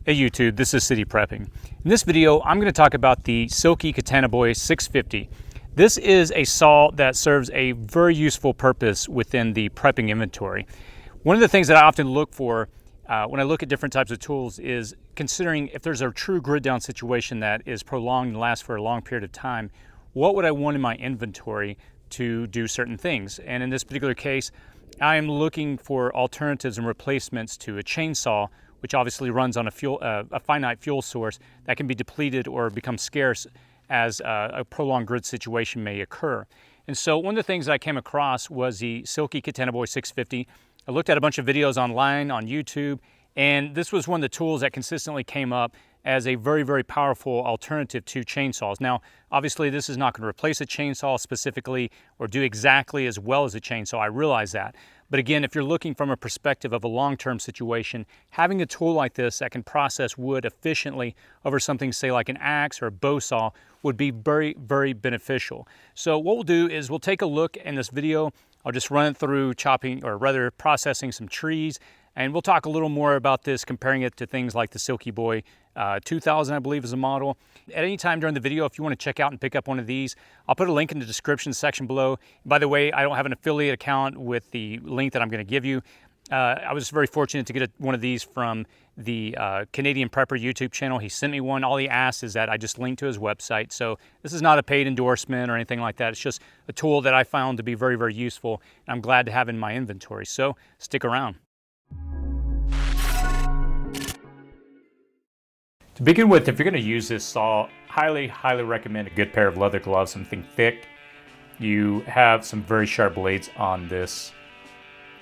Hey YouTube, this is City Prepping. In this video, I'm going to talk about the Silky Katanaboy 650. This is a saw that serves a very useful purpose within the prepping inventory. One of the things that I often look for when I look at different types of tools is considering if there's a true grid down situation that is prolonged and lasts for a long period of time, what would I want in my inventory to do certain things? And in this particular case, I am looking for alternatives and replacements to a chainsaw, which obviously runs on a finite fuel source that can be depleted or become scarce as a prolonged grid situation may occur. And so one of the things that I came across was the Silky Katanaboy 650. I looked at a bunch of videos online on YouTube, and this was one of the tools that consistently came up as a very, very powerful alternative to chainsaws. Now, obviously this is not going to replace a chainsaw specifically or do exactly as well as a chainsaw, I realize that. But again, if you're looking from a perspective of a long-term situation, having a tool like this that can process wood efficiently over something, say like an axe or a bow saw, would be very, very beneficial. So what we'll do is we'll take a look in this video. I'll just run it through chopping, or rather processing some trees, and we'll talk a little more about this, comparing it to things like the Silky Boy 2000, I believe is a model. At any time during the video, if you want to check out and pick up one of these, I'll put a link in the description section below. By the way, I don't have an affiliate account with the link that I'm going to give you. I was very fortunate to get one of these from the Canadian Prepper YouTube channel. He sent me one. All he asked is that I just link to his website. So this is not a paid endorsement or anything like that. It's just a tool that I found to be very, very useful, and I'm glad to have in my inventory. So stick around. To begin with, if you're going to use this saw, highly recommend a good pair of leather gloves, something thick. You have some very sharp blades on this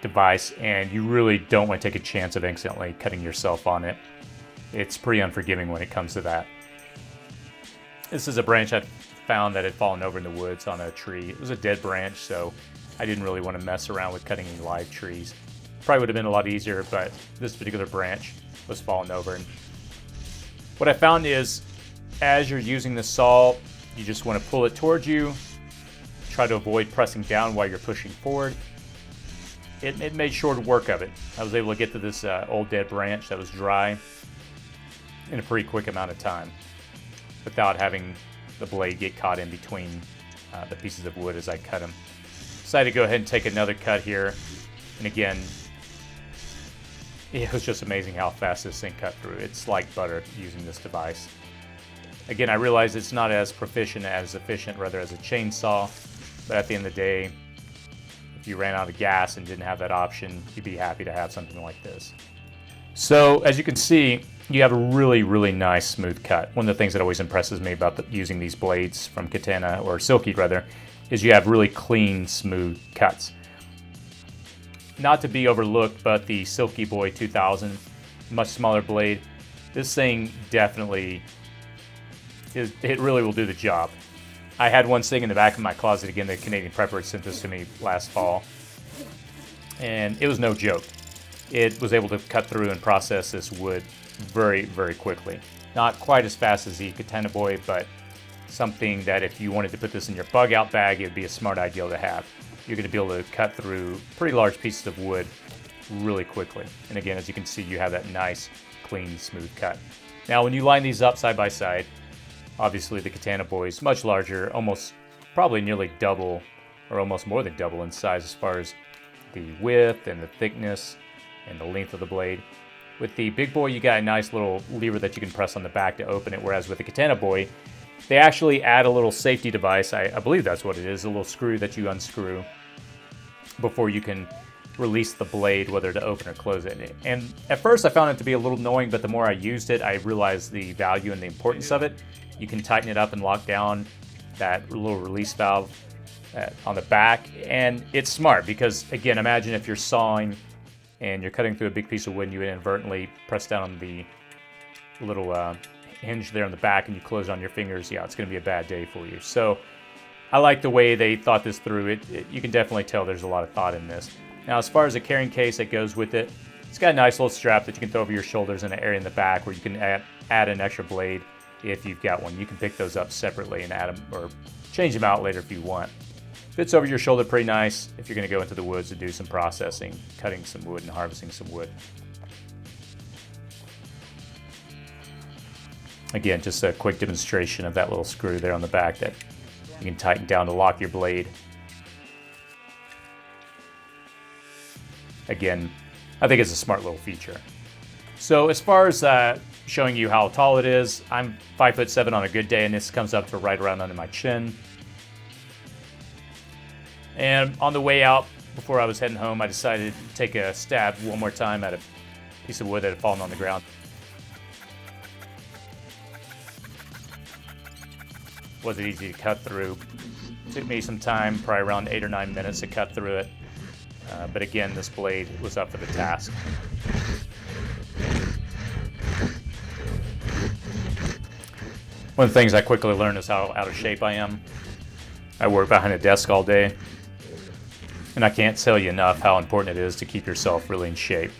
device, and you really don't want to take a chance of accidentally cutting yourself on it. It's pretty unforgiving when it comes to that. This is a branch I found that had fallen over in the woods on a tree. It was a dead branch, so I didn't really want to mess around with cutting any live trees. Probably would have been a lot easier, but this particular branch was falling over. And what I found is, as you're using the saw, you just want to pull it towards you. Try to avoid pressing down while you're pushing forward. It made short work of it. I was able to get to this old dead branch that was dry in a pretty quick amount of time without having the blade get caught in between the pieces of wood as I cut them. Decided to go ahead and take another cut here. And again, it was just amazing how fast this thing cut through. It's like butter using this device. Again, I realize it's not as proficient, as efficient, rather, as a chainsaw, but at the end of the day, if you ran out of gas and didn't have that option, you'd be happy to have something like this. So, as you can see, you have a really, really nice smooth cut. One of the things that always impresses me about using these blades from Katana, or Silky rather, is you have really clean, smooth cuts. Not to be overlooked, but the Silky Boy 2000, much smaller blade. This thing definitely it really will do the job. I had one sitting in the back of my closet. Again, the Canadian Prepper sent this to me last fall, and it was no joke. It was able to cut through and process this wood very, very quickly. Not quite as fast as the Katanaboy, but something that if you wanted to put this in your bug out bag, it would be a smart idea to have. You're going to be able to cut through pretty large pieces of wood really quickly. And again, as you can see, you have that nice, clean, smooth cut. Now, when you line these up side by side, obviously the Katanaboy is much larger, almost probably nearly double, or almost more than double in size as far as the width and the thickness and the length of the blade. With the big boy, you got a nice little lever that you can press on the back to open it, whereas with the Katanaboy, they actually add a little safety device. I believe that's what it is, a little screw that you unscrew before you can release the blade, whether to open or close it. And at first I found it to be a little annoying, but the more I used it, I realized the value and the importance of it. You can tighten it up and lock down that little release valve on the back, and it's smart because, again, imagine if you're sawing and you're cutting through a big piece of wood and you inadvertently press down on the little hinge there on the back and you close on your fingers. Yeah, it's going to be a bad day for you. So I like the way they thought this through. You can definitely tell there's a lot of thought in this. Now, as far as the carrying case that goes with it, it's got a nice little strap that you can throw over your shoulders and an area in the back where you can add an extra blade if you've got one. You can pick those up separately and add them or change them out later if you want. Fits over your shoulder pretty nice if you're going to go into the woods to do some processing, cutting some wood and harvesting some wood. Again, just a quick demonstration of that little screw there on the back that you can tighten down to lock your blade. Again, I think it's a smart little feature. So as far as showing you how tall it is, I'm 5'7" on a good day, and this comes up to right around under my chin. And on the way out, before I was heading home, I decided to take a stab one more time at a piece of wood that had fallen on the ground. Wasn't easy to cut through. Took me some time, probably around 8 or 9 minutes to cut through it. But again, this blade was up for the task. One of the things I quickly learned is how out of shape I am. I work behind a desk all day, and I can't tell you enough how important it is to keep yourself really in shape.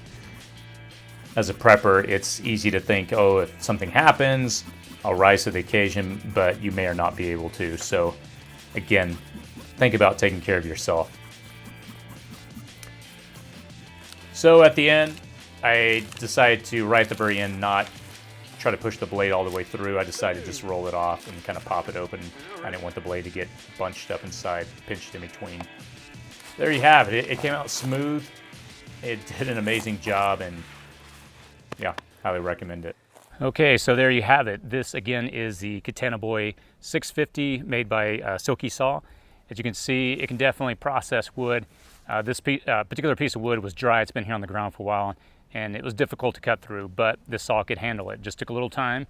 As a prepper, it's easy to think, oh, if something happens, I'll rise to the occasion, but you may or not be able to. So again, think about taking care of yourself. So at the end, I decided to, right at the very end, not try to push the blade all the way through. I decided to just roll it off and kind of pop it open. I didn't want the blade to get bunched up inside, pinched in between. There you have it. It came out smooth. It did an amazing job, and yeah, highly recommend it. Okay, so there you have it. This again is the Katanaboy 650 made by Silky Saw. As you can see, it can definitely process wood. This particular piece of wood was dry. It's been here on the ground for a while, and it was difficult to cut through, but this saw could handle it. Just took a little time,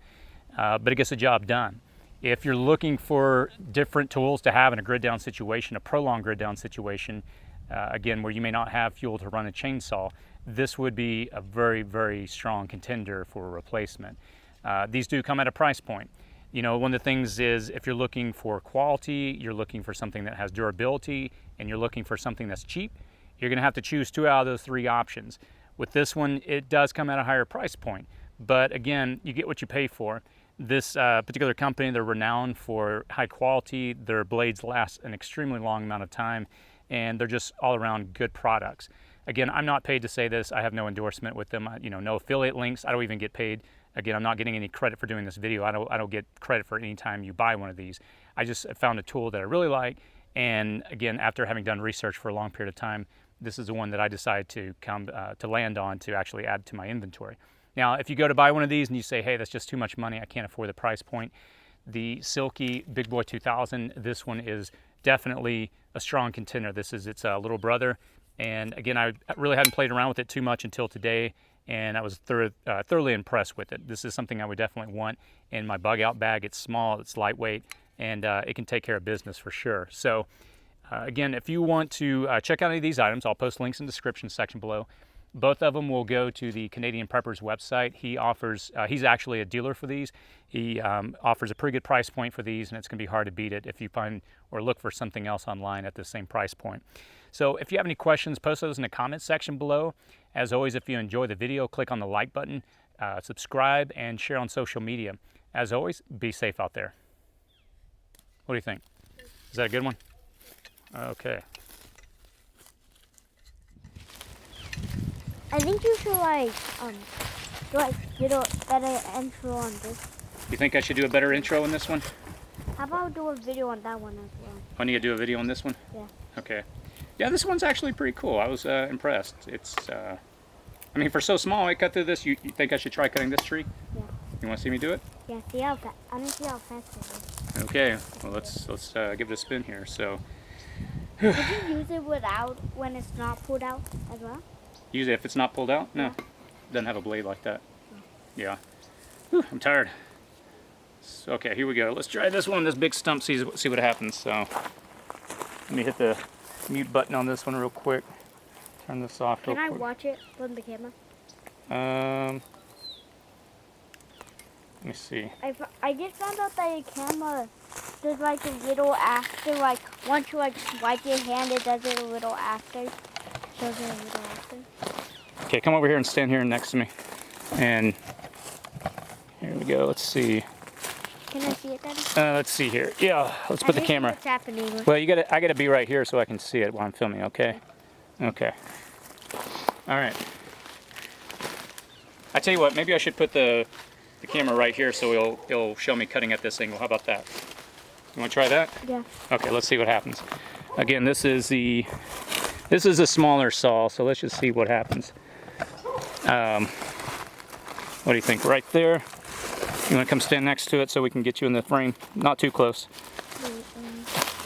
but it gets the job done. If you're looking for different tools to have in a grid down situation, a prolonged grid down situation, again, where you may not have fuel to run a chainsaw, this would be a very, very strong contender for a replacement. These do come at a price point. You know, one of the things is if you're looking for quality, you're looking for something that has durability, and you're looking for something that's cheap, you're gonna have to choose 2 out of those 3 options. With this one, it does come at a higher price point. But again, you get what you pay for. This particular company, they're renowned for high quality. Their blades last an extremely long amount of time, and they're just all around good products. Again, I'm not paid to say this. I have no endorsement with them. You know, no affiliate links. I don't even get paid. Again, I'm not getting any credit for doing this video. I don't get credit for any time you buy one of these. I just found a tool that I really like, and again, after having done research for a long period of time, this is the one that I decided to land on to actually add to my inventory. Now, if you go to buy one of these and you say, hey, that's just too much money, I can't afford the price point, the Silky Big Boy 2000, this one is definitely a strong contender. This is its little brother. And again, I really hadn't played around with it too much until today, and I was thoroughly impressed with it. This is something I would definitely want in my bug out bag. It's small, it's lightweight, and it can take care of business for sure. So again, if you want to check out any of these items, I'll post links in the description section below. Both of them will go to the Canadian Prepper's website. He offers, he's actually a dealer for these. He offers a pretty good price point for these, and it's gonna be hard to beat it if you find or look for something else online at the same price point. So if you have any questions, post those in the comments section below. As always, if you enjoy the video, click on the like button, subscribe, and share on social media. As always, be safe out there. What do you think? Is that a good one? Okay. I think you should do a better intro on this. You think I should do a better intro on this one? How about do a video on that one as well? I need to do a video on this one? Yeah. Okay. Yeah, this one's actually pretty cool. I was impressed. It's, I mean, for so small, I cut through this. You think I should try cutting this tree? Yeah. You want to see me do it? Yeah. See how fast? I don't see how fast it is. Okay. Well, let's give it a spin here. So. Would you use it without when it's not pulled out as well? Use it if it's not pulled out? No. Yeah. Doesn't have a blade like that. Yeah. Whew, I'm tired. So, okay, here we go. Let's try this one. This big stump, see what happens. So let me hit the mute button on this one real quick. Turn this off real quick. Can I watch it from the camera? Let me see. I just found out that your camera does like a little after, like once you like swipe your hand, it does it a little after. Shows it a little after. Okay, come over here and stand here next to me. And here we go. Let's see. Can I see it, Daddy? Let's see here. Yeah, let's put the camera. What's happening? Well, I gotta be right here so I can see it while I'm filming. Okay. Okay. All right. I tell you what. Maybe I should put the the camera right here so it'll show me cutting at this angle. How about that? You want to try that? Yeah. Okay, let's see what happens. Again, this is a smaller saw, so let's just see what happens. What do you think? Right there? You want to come stand next to it so we can get you in the frame? Not too close.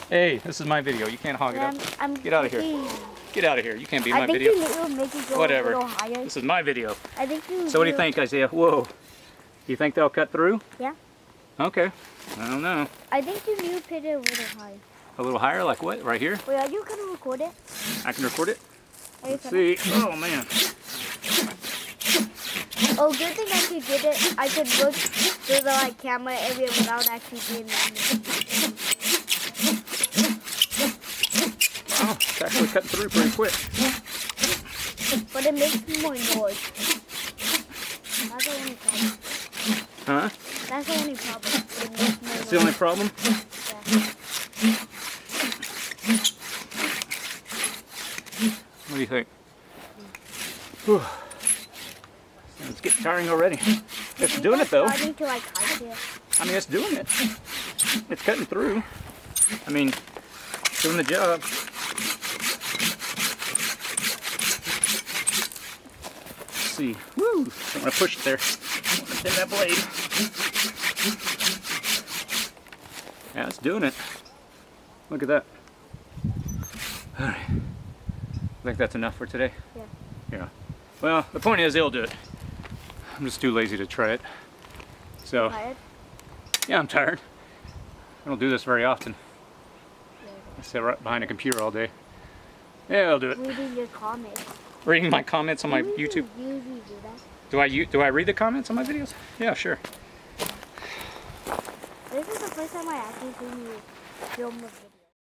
Hey, this is my video. You can't hog it up. Get out of here. Get out of here. You can't be in my video. I think you make it go Whatever. a little higher. This is my video. I think you So what do you think, Isaiah? Whoa. You think they'll cut through? Yeah. Okay. I don't know. I think you need to put it a little higher. A little higher? Like what? Right here? Wait, are you going to record it? I can record it? Are you Let's see. Oh, man. Oh, good thing I could get it. I could look through the camera area without actually being in it. Wow, it's actually cutting through pretty quick. But it makes more noise. That's the only problem. Huh? That's the only problem. It makes more That's the only problem? Yeah. What do you think? Whew. It's getting tiring already. It's doing it though. Starting to like hide it. I mean, it's doing it. It's cutting through. I mean, it's doing the job. Let's see. Woo! Don't want to push it there. I want to bend that blade. Yeah, it's doing it. Look at that. All right. I think that's enough for today. Yeah. Yeah. Well, the point is, it'll do it. I'm just too lazy to try it. So. Tired? Yeah, I'm tired. I don't do this very often. I sit right behind a computer all day. Yeah, I'll do it. Reading your comments. Reading my comments on my You YouTube. usually do that. Do I read the comments on my videos? Yeah, sure. This is the first time I actually seen you film a video.